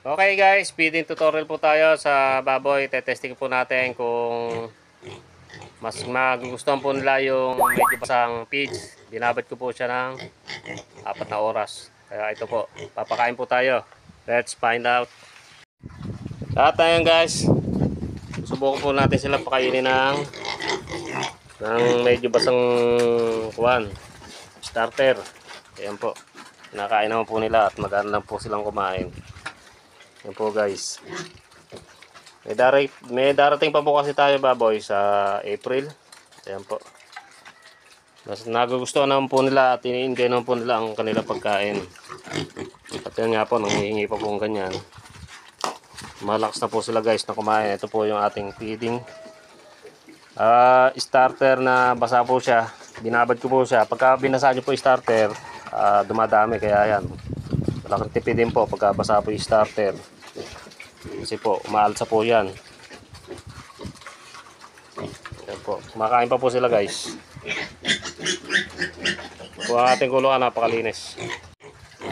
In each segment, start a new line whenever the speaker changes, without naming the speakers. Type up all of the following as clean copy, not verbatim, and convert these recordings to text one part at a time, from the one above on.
Okay guys, feeding tutorial po tayo sa baboy. Tetesting po natin kung mas magugustuhan po nila yung medyo basang feeds. Binabad ko po siya ng 4 na oras. Kaya ito po, papakain po tayo. Let's find out. At ayan guys, subukan po natin sila pakainin ng medyo basang starter. Ayan po, kinakain naman po nila at maganda lang po silang kumain. Yan po guys. May darating pa po kasi tayo baboy sa April. Ayan po. Mas nagugustuhan naman po nila at ini-enjoy naman po nila ang kanilang pagkain. At yan nga po, nanghihingi pa po ng ganyan. Malakas na po sila guys na kumain. Ito po yung ating feeding. Starter na basa po siya. Binabad ko po siya. Pagka binasa nyo po yung starter, dumadami. Kaya yan. Malaking tipid din po pagka basa po yung starter. Kasi po, umaalsa po yan. Yan po. Kumakain pa po sila guys. Po ang ating kulungan, napakalinis.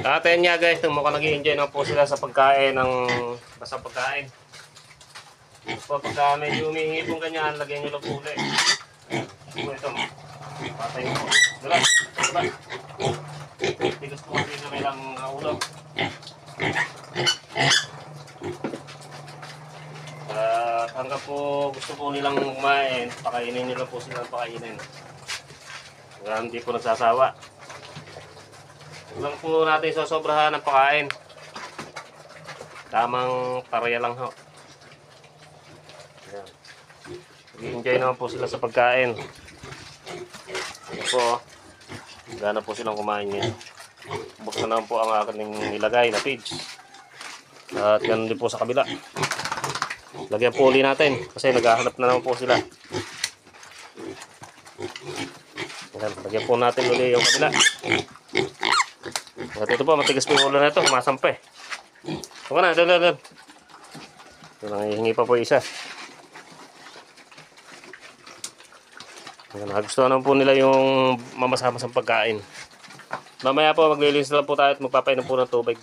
At yan nga guys, mukhang nag-i-enjoy na po sila sa pagkain ng basang pagkain. So, pagka medyo humihingi pong ganyan, lagyan nyo lang po ulit. Ito, patay mo po. Dala, dala. Tigas po kasi na may lang ulo. Hanggang po gusto po nilang kumain, pakainin nila po silang pakainin. Hanggang hindi po nagsasawa. Huwag po natin sosobrahan ng pakain. Tamang parya lang ho. Ayan. Nag-enjoy naman po sila sa pagkain. Ayan po. Gana po silang kumain niya. Bukos na naman po ang aking ilagay na feeds. At ganun din po sa kabila. Lagyan po uli natin kasi naghahanap na naman po sila. Ayan, lagyan po natin uli yung kabila. At ito po, matigas po yung ulo na ito, kumasampa eh. Huwag na, dal. Ito, nangihingi pa po isa. Nagustuhan naman po nila yung mamasamasang pagkain. Mamaya po, maglilinis lang po tayo at magpapainom po ng tubig.